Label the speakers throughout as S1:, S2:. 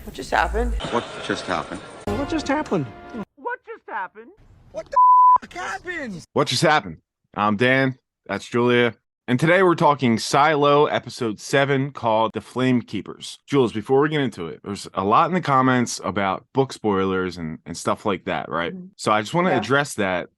S1: What just happened?
S2: What just happened?
S3: What just happened?
S1: What just happened?
S3: What the f*** happened?
S4: What just happened? I'm Dan. That's Julia. And today we're talking Silo episode 7 called The Flamekeepers. Jules, before we get into it, there's a lot in the comments about book spoilers and stuff like that, right? Mm-hmm. So I just want to address that.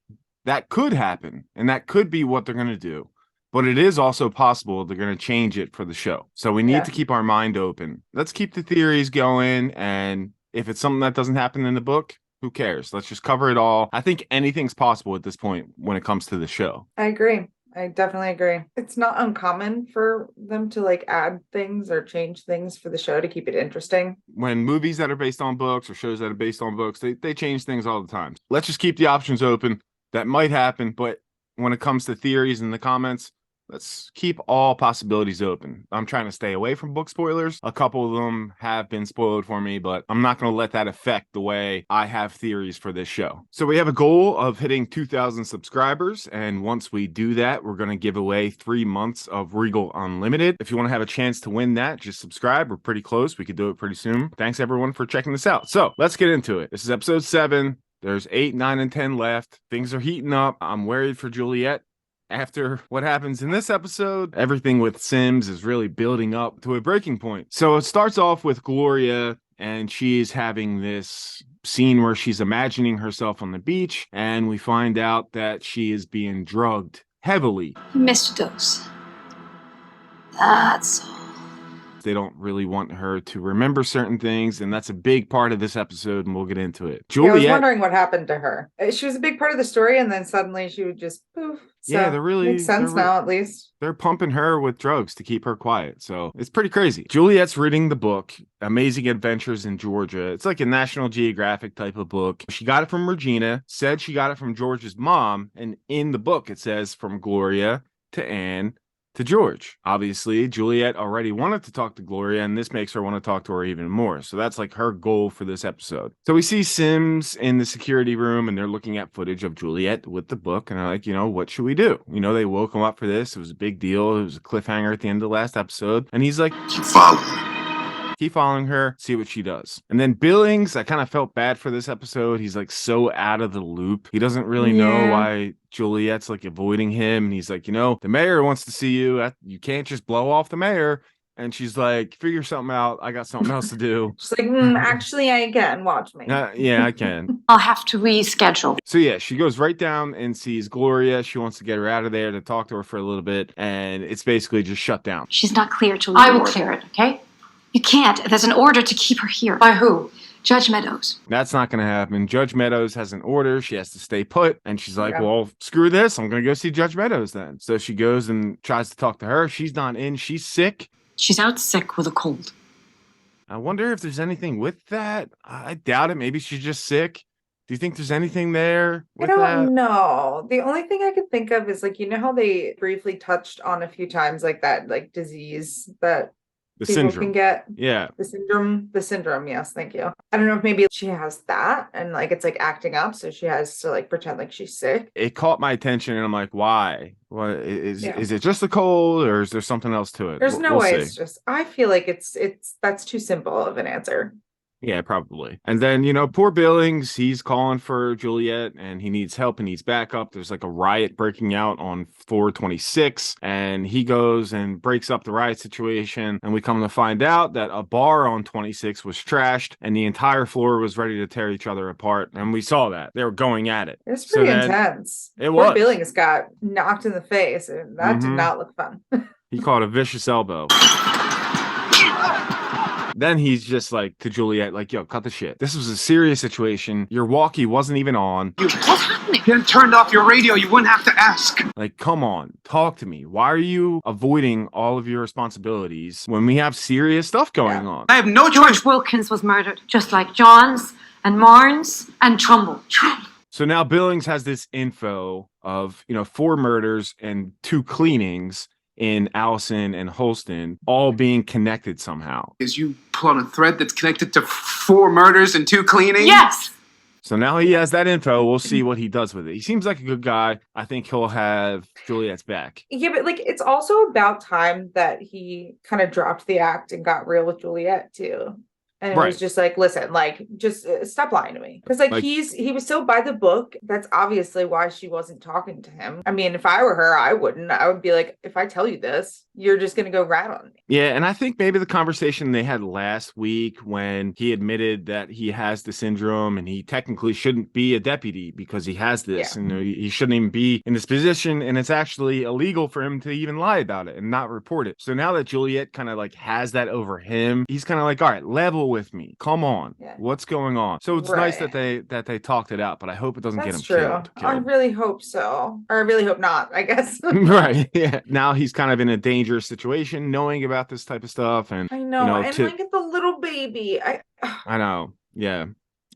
S4: That could happen, and that could be what they're going to do. But it is also possible they're going to change it for the show. So we need to keep our mind open. Let's keep the theories going. And if it's something that doesn't happen in the book, who cares? Let's just cover it all. I think anything's possible at this point when it comes to the show.
S5: I agree. I definitely agree. It's not uncommon for them to like add things or change things for the show to keep it interesting.
S4: When movies that are based on books or shows that are based on books, they change things all the time. Let's just keep the options open. That might happen, but when it comes to theories in the comments, let's keep all possibilities open. I'm trying to stay away from book spoilers. A couple of them have been spoiled for me, but I'm not going to let that affect the way I have theories for this show. So we have a goal of hitting 2,000 subscribers. And once we do that, we're going to give away 3 months of Regal Unlimited. If you want to have a chance to win that, just subscribe. We're pretty close. We could do it pretty soon. Thanks everyone for checking this out. So let's get into it. This is episode 7. There's 8, 9, and 10 left. Things are heating up. I'm worried for Juliet. After what happens in this episode, everything with Sims is really building up to a breaking point. So it starts off with Gloria, and she's having this scene where she's imagining herself on the beach, and we find out that she is being drugged heavily.
S6: You missed a dose. That's all.
S4: They don't really want her to remember certain things, and that's a big part of this episode, and we'll get into it. Juliet,
S5: I was wondering what happened to her. She was a big part of the story, and then suddenly she would just poof. So
S4: they're really
S5: makes sense now, at least.
S4: They're pumping her with drugs to keep her quiet, so it's pretty crazy. Juliet's reading the book, Amazing Adventures in Georgia. It's like a National Geographic type of book. She got it from Regina, said she got it from George's mom, and in the book it says from Gloria to Anne to George. Obviously, Juliet already wanted to talk to Gloria, and this makes her want to talk to her even more. So that's like her goal for this episode. So we see Sims in the security room, and they're looking at footage of Juliet with the book, and they're like, what should we do? They woke him up for this. It was a big deal. It was a cliffhanger at the end of the last episode. And he's like, keep following her, see what she does. And then Billings, I kind of felt bad for this episode. He's like so out of the loop. He doesn't really know why Juliet's like avoiding him. And he's like, the mayor wants to see you. You can't just blow off the mayor. And she's like, figure something out. I got something else to do.
S5: She's like, actually, I can. Watch me.
S4: Yeah, I can.
S6: I'll have to reschedule.
S4: So yeah, she goes right down and sees Gloria. She wants to get her out of there to talk to her for a little bit. And it's basically just shut down.
S6: She's not clear to leave. I will clear it, okay? You can't. There's an order to keep her here. By who? Judge Meadows.
S4: That's not going to happen. Judge Meadows has an order. She has to stay put. And she's like, well, screw this. I'm going to go see Judge Meadows then. So she goes and tries to talk to her. She's not in. She's sick.
S6: She's out sick with a cold.
S4: I wonder if there's anything with that. I doubt it. Maybe she's just sick. Do you think there's anything there with
S5: I don't know. The only thing I could think of is how they briefly touched on a few times that disease that
S4: the
S5: people
S4: syndrome
S5: can get.
S4: Yeah.
S5: The syndrome. Yes. Thank you. I don't know if maybe she has that and it's acting up. So she has to pretend like she's sick.
S4: It caught my attention and I'm like, why? What is it just a cold or is there something else to it?
S5: There's no way. See. It's just, I feel like that's too simple of an answer.
S4: Yeah, probably. And then, poor Billings, he's calling for Juliet and he needs help and needs backup. There's like a riot breaking out on floor 26 and he goes and breaks up the riot situation. And we come to find out that a bar on 26 was trashed and the entire floor was ready to tear each other apart. And we saw that. They were going at it.
S5: It was pretty intense.
S4: It was.
S5: Poor Billings got knocked in the face and that did not look fun.
S4: He caught a vicious elbow. Then he's just like to Juliet, yo, cut the shit. This was a serious situation. Your walkie wasn't even on.
S6: What's happening?
S3: You turned off your radio. You wouldn't have to ask.
S4: Come on, talk to me. Why are you avoiding all of your responsibilities when we have serious stuff going on?
S3: I have no choice.
S6: George Wilkins was murdered, just like Johns and Marnes and Trumbull.
S4: So now Billings has this info of, 4 murders and 2 cleanings in Allison and Holston all being connected somehow.
S3: Is you pull on a thread that's connected to 4 murders and 2 cleanings?
S6: Yes!
S4: So now he has that info. We'll see what he does with it. He seems like a good guy. I think he'll have Juliet's back.
S5: Yeah, but it's also about time that he kind of dropped the act and got real with Juliet too. And it
S4: Right.
S5: was just like, listen, like, just stop lying to me. Because like,
S4: Like-
S5: he was so by the book. That's obviously why she wasn't talking to him. I mean, if I were her, I wouldn't. I would be like, if I tell you this, you're just gonna go rat on me.
S4: Yeah, and I think maybe the conversation they had last week when he admitted that he has the syndrome and he technically shouldn't be a deputy because he has this,
S5: Yeah.
S4: and he shouldn't even be in this position, and it's actually illegal for him to even lie about it and not report it. So now that Juliet kind of like has that over him, he's kind of like, all right, level with me. Come on.
S5: Yeah.
S4: What's going on? So it's nice
S5: Right.
S4: that they talked it out, but I hope it doesn't get him
S5: That's true.
S4: killed.
S5: I really hope so. Or I really hope not, I guess.
S4: Right. Yeah. Now he's kind of in a dangerous situation, knowing about this type of stuff, and
S5: I know.
S4: you know,
S5: And like the little baby.
S4: I know. Yeah.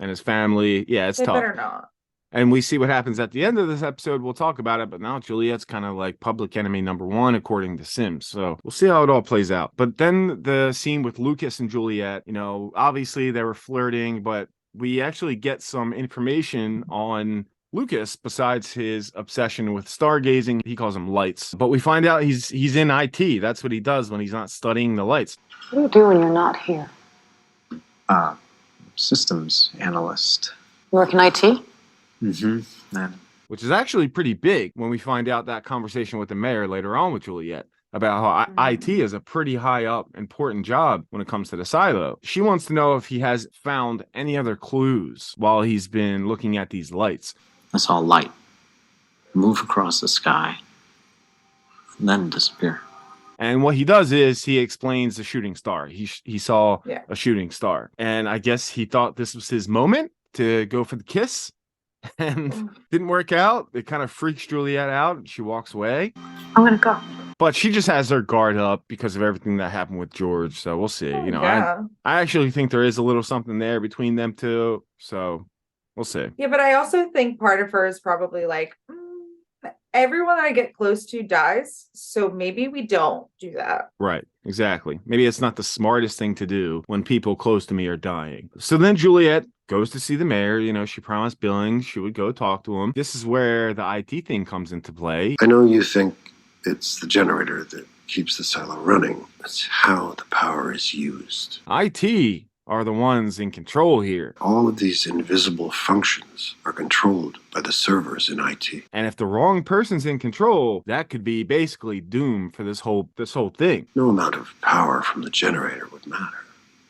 S4: And his family. Yeah, it's
S5: They
S4: tough.
S5: better not.
S4: And we see what happens at the end of this episode. We'll talk about it. But now Juliet's kind of like public enemy number one, according to Sims. So we'll see how it all plays out. But then the scene with Lucas and Juliet, you know, obviously they were flirting, but we actually get some information on Lucas besides his obsession with stargazing. He calls them lights. But we find out he's in IT. That's what he does when he's not studying the lights.
S2: What do you do when you're not here?
S7: Systems analyst.
S2: You work in IT?
S7: Mm-hmm. And
S4: Which is actually pretty big when we find out that conversation with the mayor later on with Juliet about how IT is a pretty high up important job when it comes to the silo. She wants to know if he has found any other clues while he's been looking at these lights.
S7: I saw light move across the sky, and then disappear.
S4: And what he does is he explains the shooting star. He saw
S5: Yeah.
S4: a shooting star. And I guess he thought this was his moment to go for the kiss. And didn't work out. It kind of freaks Juliet out and she walks away.
S6: I'm gonna go.
S4: But she just has her guard up because of everything that happened with George. So we'll see. You know,
S5: yeah.
S4: I actually think there is a little something there between them two. So we'll see.
S5: Yeah, but I also think part of her is probably like, everyone I get close to dies, so maybe we don't do that.
S4: Right. Exactly. Maybe it's not the smartest thing to do when people close to me are dying. So then Juliet goes to see the mayor. You know, she promised Billings she would go talk to him. This is where the IT thing comes into play.
S8: I know you think it's the generator that keeps the silo running. It's how the power is used.
S4: IT are the ones in control here.
S8: All of these invisible functions are controlled by the servers in IT.
S4: And if the wrong person's in control, that could be basically doom for this whole thing,
S8: No amount of power from the generator would matter.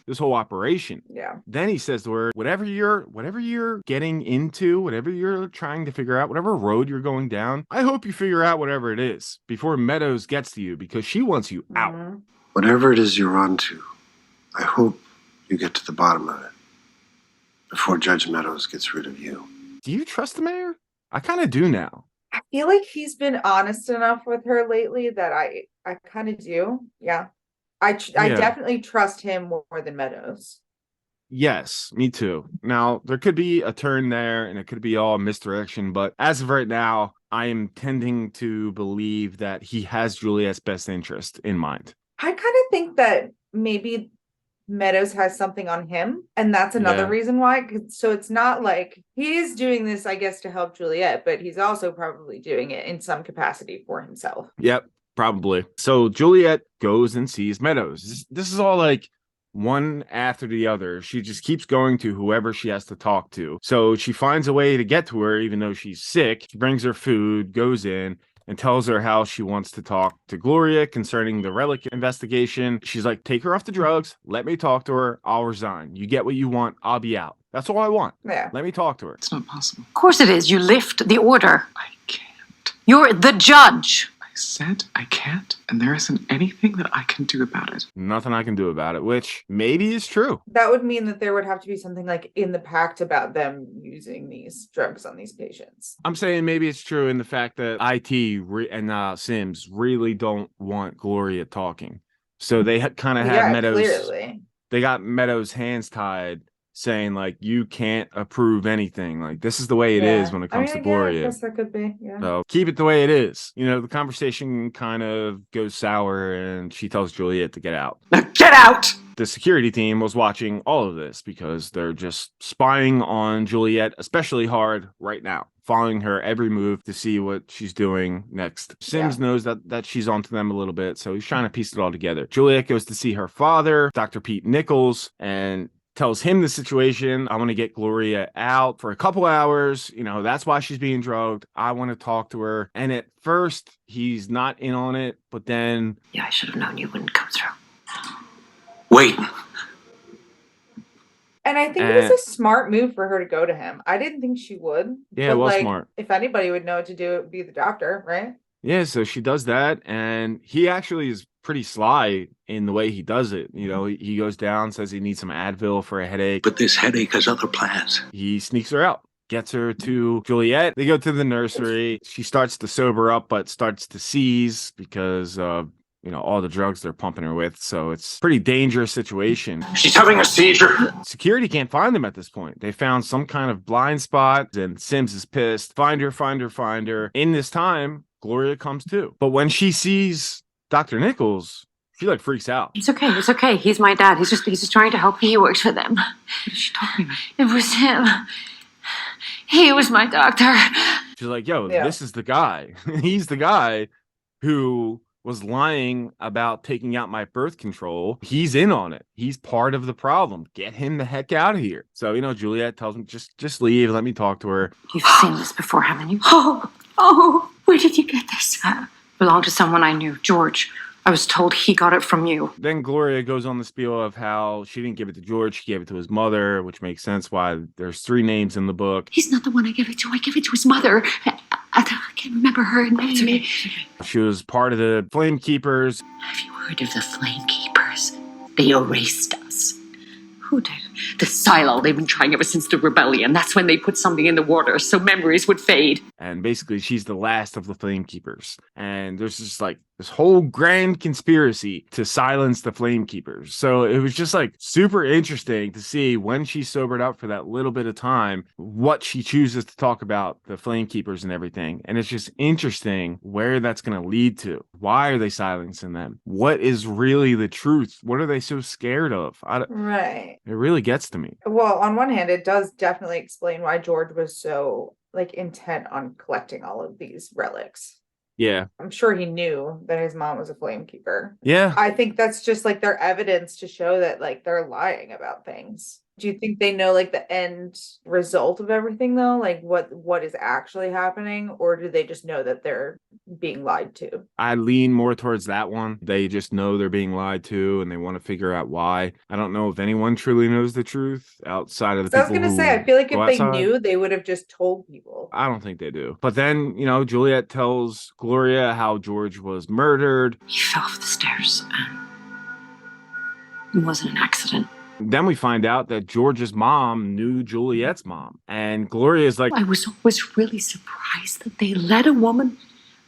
S4: this whole operation.
S5: Yeah.
S4: Then he says to her, whatever you're getting into, whatever you're trying to figure out, whatever road you're going down, I hope you figure out whatever it is before Meadows gets to you, because she wants you out.
S5: Mhm.
S8: Whatever it is you're onto, I hope you get to the bottom of it before Judge Meadows gets rid of you.
S4: Do you trust the mayor? I kind of do now.
S5: I feel like he's been honest enough with her lately that I kind of do. Yeah. I
S4: Yeah.
S5: definitely trust him more than Meadows.
S4: Yes, me too. Now, there could be a turn there and it could be all misdirection, but as of right now, I am tending to believe that he has Juliet's best interest in mind.
S5: I kind of think that maybe Meadows has something on him, and that's another
S4: Yeah.
S5: reason why. So it's not like he is doing this, I guess, to help Juliet, but he's also probably doing it in some capacity for himself.
S4: Yep, probably. So Juliet goes and sees Meadows. This is all like one after the other. She just keeps going to whoever she has to talk to. So she finds a way to get to her, even though she's sick. She brings her food, goes in, and tells her how she wants to talk to Gloria concerning the relic investigation. She's like, take her off the drugs. Let me talk to her. I'll resign. You get what you want. I'll be out. That's all I want.
S5: Yeah.
S4: Let me talk to her.
S7: It's not possible.
S6: Of course it is. You lift the order.
S7: I can't.
S6: You're the judge.
S7: I said I can't, and there isn't anything that I can do about it.
S4: Nothing I can do about it, which maybe is true.
S5: That would mean that there would have to be something like in the pact about them using these drugs on these patients.
S4: I'm saying maybe it's true in the fact that and Sims really don't want Gloria talking. So they kind of have Meadows.
S5: Clearly.
S4: They got Meadows' hands tied, saying like, you can't approve anything. Like, this is the way it is when it comes to
S5: I
S4: Gloria.
S5: guess that could be. Yeah.
S4: So keep it the way it is. You know, the conversation kind of goes sour and she tells Juliet to get out.
S7: Now get out!
S4: The security team was watching all of this because they're just spying on Juliet, especially hard right now, following her every move to see what she's doing next. Sims knows that she's onto them a little bit, so he's trying to piece it all together. Juliet goes to see her father, Dr. Pete Nichols, and tells him the situation. I want to get Gloria out for a couple hours. That's why she's being drugged. I want to talk to her. And at first, he's not in on it, but then...
S2: Yeah, I should have known you wouldn't come through.
S7: Wait.
S5: And I think it was a smart move for her to go to him. I didn't think she would.
S4: Yeah, it was smart.
S5: If anybody would know what to do, it would be the doctor, right?
S4: Yeah, so she does that, and he actually is pretty sly in the way he does it. He goes down, says he needs some Advil for a headache.
S7: But this headache has other plans.
S4: He sneaks her out, gets her to Juliet. They go to the nursery. She starts to sober up, but starts to seize because all the drugs they're pumping her with. So it's a pretty dangerous situation.
S7: She's having a seizure.
S4: Security can't find them at this point. They found some kind of blind spot, and Sims is pissed. Find her, find her, find her. In this time, Gloria comes too. But when she sees Dr. Nichols, she freaks out.
S2: It's okay. It's okay. He's my dad. He's just trying to help. He works for them. What is she talking about?
S6: It was him. He was my doctor.
S4: She's like, yo, This is the guy. He's the guy who was lying about taking out my birth control. He's in on it. He's part of the problem. Get him the heck out of here. So, Juliet tells him, just leave. Let me talk to her.
S2: You've seen this before, haven't you?
S6: Oh, where did you get this?
S2: Belonged to someone I knew, George. I was told he got it from you.
S4: Then Gloria goes on the spiel of how she didn't give it to George. She gave it to his mother, which makes sense why there's 3 names in the book.
S6: He's not the one I gave it to. I gave it to his mother. I can't remember her name.
S2: It's okay.
S4: She was part of the Flamekeepers.
S6: Have you heard of the Flamekeepers? They erased us.
S2: Who did?
S6: The Silo. They've been trying ever since the rebellion. That's when they put something in the water so memories would fade.
S4: And basically, she's the last of the Flamekeepers. And there's just this whole grand conspiracy to silence the Flamekeepers. So it was just super interesting to see when she sobered up for that little bit of time, what she chooses to talk about the Flamekeepers and everything. And it's just interesting where that's going to lead to. Why are they silencing them? What is really the truth? What are they so scared of?
S5: Right.
S4: It really gets to me.
S5: Well, on one hand, it does definitely explain why George was so intent on collecting all of these relics.
S4: Yeah.
S5: I'm sure he knew that his mom was a Flamekeeper.
S4: Yeah.
S5: I think that's just their evidence to show that they're lying about things. Do you think they know the end result of everything though? What is actually happening, or do they just know that they're being lied to?
S4: I lean more towards that one. They just know they're being lied to and they want to figure out why. I don't know if anyone truly knows the truth outside of the people.
S5: I was gonna say, I feel like if they
S4: outside.
S5: knew, they would have just told people.
S4: I don't think they do. But then, Juliet tells Gloria how George was murdered.
S2: He fell off the stairs. It wasn't an accident.
S4: Then we find out that George's mom knew Juliet's mom. And Gloria's like,
S6: I was always really surprised that they let a woman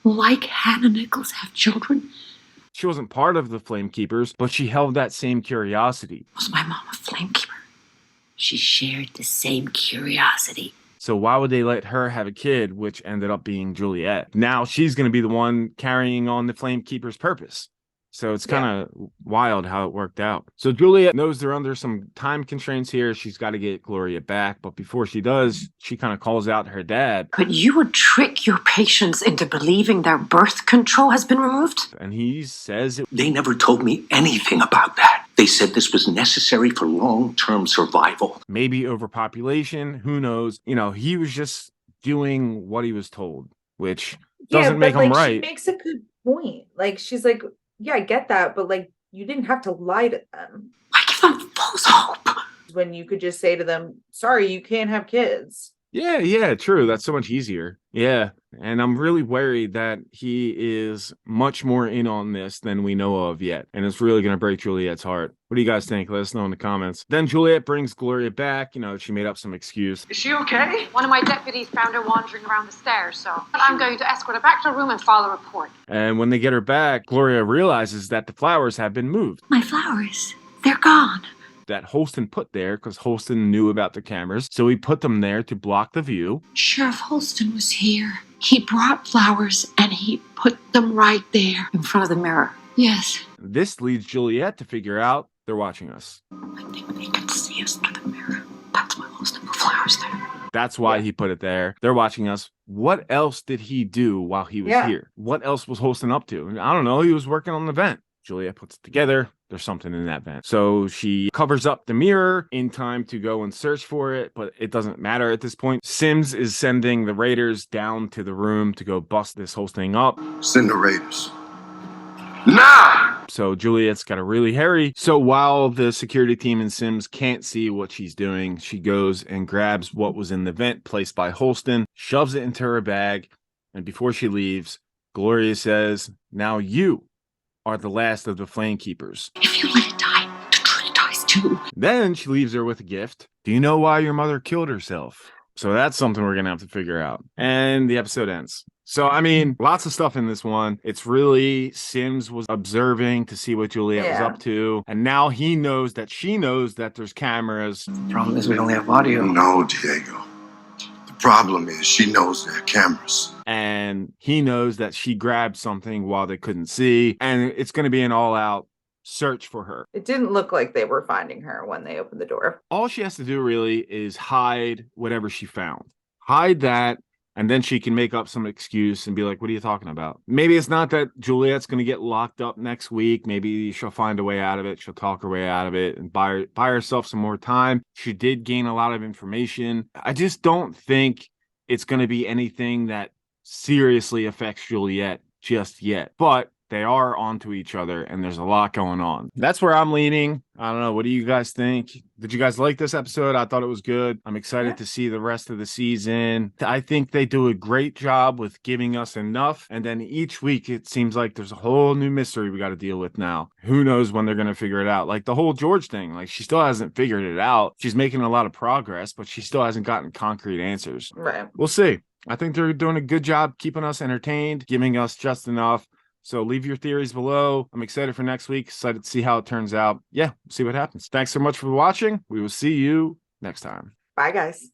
S6: like Hannah Nichols have children.
S4: She wasn't part of the Flamekeepers, but she held that same curiosity.
S2: Was my mom a Flamekeeper?
S6: She shared the same curiosity.
S4: So why would they let her have a kid, which ended up being Juliet? Now she's going to be the one carrying on the Flamekeepers' purpose. So it's kind of wild how it worked out. So Juliet knows they're under some time constraints here. She's got to get Gloria back. But before she does, she kind of calls out her dad.
S2: But you would trick your patients into believing their birth control has been removed?
S4: And he says
S7: They never told me anything about that. They said this was necessary for long-term survival.
S4: Maybe overpopulation. Who knows? He was just doing what he was told, which doesn't make him right.
S5: She makes a good point. She's like, yeah, I get that, but you didn't have to lie to them.
S2: Why give them false hope?
S5: When you could just say to them, sorry, you can't have kids.
S4: Yeah, true. That's so much easier. Yeah. And I'm really worried that he is much more in on this than we know of yet. And it's really going to break Juliet's heart. What do you guys think? Let us know in the comments. Then Juliet brings Gloria back. She made up some excuse.
S9: Is she okay?
S2: One of my deputies found her wandering around the stairs, so I'm going to escort her back to her room and file a report.
S4: And when they get her back, Gloria realizes that the flowers have been moved.
S6: My flowers, they're gone.
S4: That Holston put there because Holston knew about the cameras. So he put them there to block the view.
S6: Sheriff Holston was here. He brought flowers and he put them right there.
S2: In front of the mirror.
S6: Yes.
S4: This leads Juliet to figure out they're watching us.
S2: I think they can see us through the mirror. That's why Holston put flowers there.
S4: That's why he put it there. They're watching us. What else did he do while he was here? What else was Holston up to? I don't know. He was working on the vent. Juliet puts it together. There's something in that vent. So she covers up the mirror in time to go and search for it, but it doesn't matter at this point. Sims is sending the Raiders down to the room to go bust this whole thing up.
S8: Send the Raiders. Now!
S4: So Juliet's got to really hurry. So while the security team and Sims can't see what she's doing, she goes and grabs what was in the vent placed by Holston, shoves it into her bag, and before she leaves, Gloria says, "Now you are the last of the Flamekeepers."
S6: If you let it die, the truth dies too.
S4: Then she leaves her with a gift. Do you know why your mother killed herself? So that's something we're going to have to figure out. And the episode ends. So, I mean, lots of stuff in this one. It's really Sims was observing to see what Juliet was up to. And now he knows that she knows that there's cameras.
S7: The problem is we only have audio.
S8: No, Diego. The problem is she knows there are cameras.
S4: And he knows that she grabbed something while they couldn't see. And it's going to be an all-out search for her.
S5: It didn't look like they were finding her when they opened the door.
S4: All she has to do really is hide whatever she found. Hide that, and then she can make up some excuse and be like, what are you talking about? Maybe it's not that Juliet's going to get locked up next week. Maybe she'll find a way out of it. She'll talk her way out of it and buy herself some more time. She did gain a lot of information. I just don't think it's going to be anything that seriously affects Juliet just yet. But they are onto each other, and there's a lot going on. That's where I'm leaning. I don't know. What do you guys think? Did you guys like this episode? I thought it was good. I'm excited to see the rest of the season. I think they do a great job with giving us enough. And then each week, it seems like there's a whole new mystery we got to deal with now. Who knows when they're going to figure it out? Like the whole George thing, like she still hasn't figured it out. She's making a lot of progress, but she still hasn't gotten concrete answers.
S5: Right.
S4: We'll see. I think they're doing a good job keeping us entertained, giving us just enough. So leave your theories below. I'm excited for next week. Excited to see how it turns out. Yeah, see what happens. Thanks so much for watching. We will see you next time.
S5: Bye, guys.